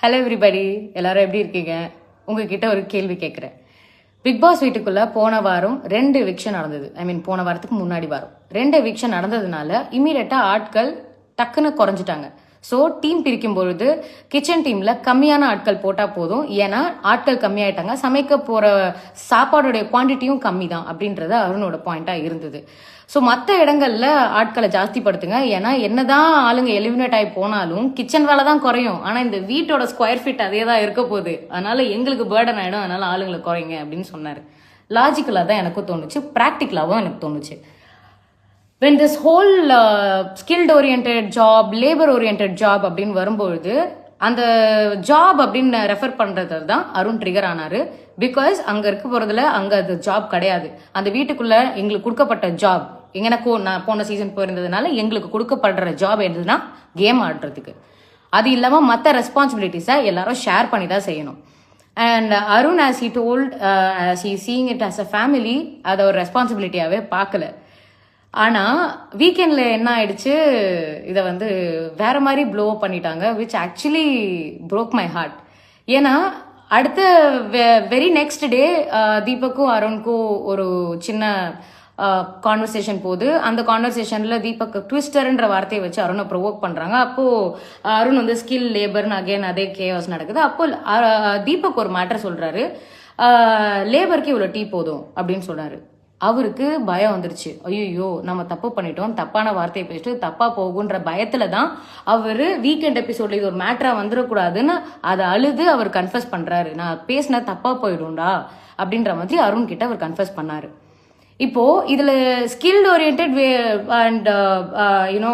Hello everybody, எல்லாரும் எப்படி இருக்கீங்க? உங்ககிட்ட ஒரு கேள்வி கேட்குறேன். பிக் பாஸ் வீட்டுக்குள்ள போன வாரம் 2 எவிக்ஷன் நடந்தது. போன வாரத்துக்கு முன்னாடி வாரம் 2 எவிக்ஷன் நடந்ததுனால இமீடியட்டா ஆட்கள் டக்குன்னு குறைஞ்சிட்டாங்க. ஸோ டீம் பிரிக்கும் பொழுது கிச்சன் டீம்ல கம்மியான ஆட்கள் போட்டா போதும். ஏன்னா ஆட்கள் கம்மியாயிட்டாங்க, சமைக்க போற சாப்பாடுடைய குவான்டிட்டியும் கம்மி தான் அப்படின்றது அருணோட பாயிண்டா இருந்தது. ஸோ மற்ற இடங்கள்ல ஆட்களை ஜாஸ்தி படுத்துங்க. ஏன்னா என்னதான் ஆளுங்க எலிமினேட் ஆகி போனாலும் கிச்சன் வேலை தான் குறையும். ஆனா இந்த வீட்டோட ஸ்கொயர் ஃபீட் அதே தான் இருக்க போகுது. அதனால எங்களுக்கு பேர்டன் ஆயிடும். அதனால ஆளுங்களை குறைங்க அப்படின்னு சொன்னாரு. லாஜிக்கலா தான் எனக்கும் தோணுச்சு, ப்ராக்டிக்கலாவும் எனக்கு தோணுச்சு. when this whole skilled oriented job, labor oriented job அப்படின்னு வரும்பொழுது அந்த ஜாப் அப்படின்னு ரெஃபர் பண்றது தான் அருண் ட்ரிகர் ஆனாரு. பிகாஸ் அங்க இருக்க போறதுல அங்க அது ஜாப் கிடையாது. அந்த வீட்டுக்குள்ள எங்களுக்கு கொடுக்கப்பட்ட ஜாப், எனக்கும் நான் போன சீசன் போயிருந்ததுனால எங்களுக்கு கொடுக்கப்படுற ஜாப் என்னதுன்னா கேம் ஆடுறதுக்கு. அது இல்லாம மற்ற ரெஸ்பான்சிபிலிட்டிஸை எல்லாரும் ஷேர் பண்ணி தான் செய்யணும். And Arun as he told, as he seeing it as a family, அதை ஒரு ரெஸ்பான்சிபிலிட்டியாவே பார்க்கல. ஆனா வீக்கெண்ட்ல என்ன ஆயிடுச்சு, இதை வேற மாதிரி ப்ளோ பண்ணிட்டாங்க, which actually broke my heart. ஏன்னா அடுத்த வெரி நெக்ஸ்ட் டே தீபக்கும் அருணுக்கும் ஒரு சின்ன கான்வர்சேஷன் போகுது. அந்த கான்வர்சேஷன்ல தீபக் ட்விஸ்டர்ன்ற வார்த்தையை வச்சு அருணை ப்ரொவோக் பண்றாங்க. அப்போ அருண் ஸ்கில் லேபர்னு அகைன் அதே கேவாஸ் நடக்குது. அப்போ தீபக் ஒரு மேட்டர் சொல்றாரு, லேபருக்கு இவ்வளோ டீ போதும் அப்படின்னு சொல்றாரு. அவருக்கு பயம் வந்துருச்சு. ஐயோ நம்ம தப்பு பண்ணிட்டோம், தப்பான வார்த்தையை பேசிட்டு தப்பா போகுன்ற பயத்துல தான் அவர் வீக்கெண்ட் எபிசோட்ல இது ஒரு மேட்டரா வந்துடக்கூடாதுன்னு அதை அழுது அவர் கன்ஃபஸ் பண்றாரு. நான் பேசின தப்பா போயிடும்டா அப்படின்ற மாதிரி அருண் கிட்ட அவர் கன்ஃபஸ் பண்ணாரு. இப்போ இதுல skilled orient and you know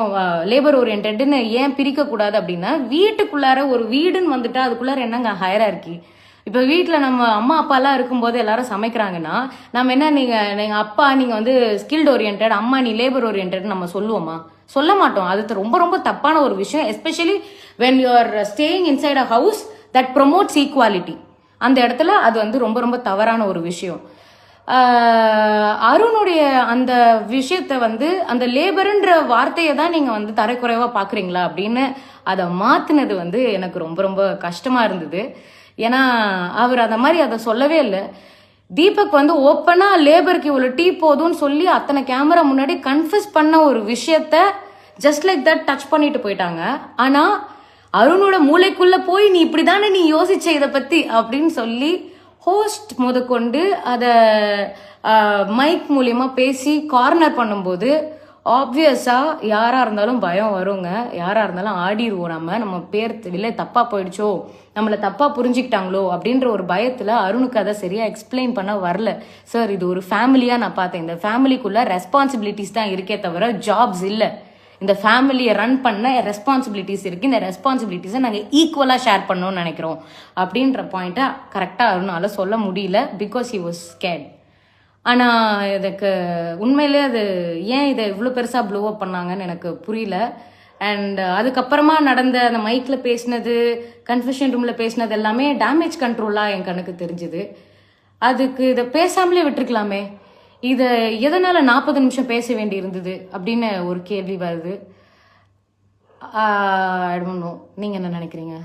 labour ஓரியன்ட்னு ஏன் பிரிக்க கூடாது அப்படின்னா, வீட்டுக்குள்ளார ஒரு வீடுன்னு வந்துட்டா அதுக்குள்ளார என்னங்க ஹையரார்கி. இப்போ வீட்டில் நம்ம அம்மா அப்பாலாம் இருக்கும்போது எல்லாரும் சமைக்கிறாங்கன்னா நம்ம என்ன, நீங்கள் அப்பா நீங்கள் ஸ்கில்ட் ஓரியன்ட், அம்மா நீ லேபர் ஓரியன்ட் நம்ம சொல்லுவோமா? சொல்ல மாட்டோம். அது ரொம்ப ரொம்ப தப்பான ஒரு விஷயம். Especially when you are staying inside a house that promotes equality. அந்த இடத்துல அது ரொம்ப ரொம்ப தவறான ஒரு விஷயம். அருணுடைய அந்த விஷயத்த அந்த லேபருன்ற வார்த்தையை தான் நீங்கள் தரக்குறைவாக பார்க்குறீங்களா அப்படின்னு அதை மாற்றினது எனக்கு ரொம்ப ரொம்ப கஷ்டமாக இருந்தது. ஏன்னா அவர் அந்த மாதிரி அதை சொல்லவே இல்லை. தீபக் ஓப்பனா லேபருக்கு இவ்வளோ டீ போதும்னு சொல்லி அத்தனை கேமரா முன்னாடி கன்ஃபஸ் பண்ண ஒரு விஷயத்த ஜஸ்ட் லைக் தட் டச் பண்ணிட்டு போயிட்டாங்க. ஆனா அருணோட மூளைக்குள்ள போய் நீ இப்படிதானே நீ யோசிச்ச இதை பத்தி அப்படின்னு சொல்லி ஹோஸ்ட் முதற்கொண்டு அதை மைக் மூலியமா பேசி கார்னர் பண்ணும்போது ஆப்வியஸா யாரா இருந்தாலும் பயம் வருங்க. யாரா இருந்தாலும் ஆடிடுவோம். நம்ம பேர் இல்லை தப்பா போயிடுச்சோ, நம்மளை தப்பா புரிஞ்சுக்கிட்டாங்களோ அப்படின்ற ஒரு பயத்துல அருணுக்கு அதை சரியா எக்ஸ்பிளைன் பண்ண வரல. சார் இது ஒரு ஃபேமிலியா நான் பார்த்தேன். இந்த ஃபேமிலிக்குள்ள ரெஸ்பான்சிபிலிட்டிஸ் தான் இருக்கே தவிர ஜாப்ஸ் இல்லை. இந்த ஃபேமிலியை ரன் பண்ண ரெஸ்பான்சிபிலிட்டிஸ் இருக்கு. இந்த ரெஸ்பான்சிபிலிட்டிஸை நாங்கள் ஈக்குவலா ஷேர் பண்ணணும்னு நினைக்கிறோம் அப்படின்ற பாயிண்ட்டை கரெக்டா அருணால சொல்ல முடியல. Because he was scared. ஆனால் இதுக்கு உண்மையிலே அது ஏன் இதை இவ்வளோ பெருசாக ப்ளோ அப் பண்ணாங்கன்னு எனக்கு புரியல. அண்ட் அதுக்கப்புறமா நடந்த அந்த மைக்கில் பேசினது, கன்ஃபெஷன் ரூமில் பேசினது எல்லாமே டேமேஜ் கண்ட்ரோலாக என் கண்ணுக்கு தெரிஞ்சுது. அதுக்கு இதை பேசாமலே விட்டுருக்கலாமே. இதை எதனால் 40 நிமிஷம் பேச வேண்டி இருந்தது அப்படின்னு ஒரு கேள்வி வருது. ஐ டோன்ட் நோ, நீங்கள் என்ன நினைக்கிறீங்க?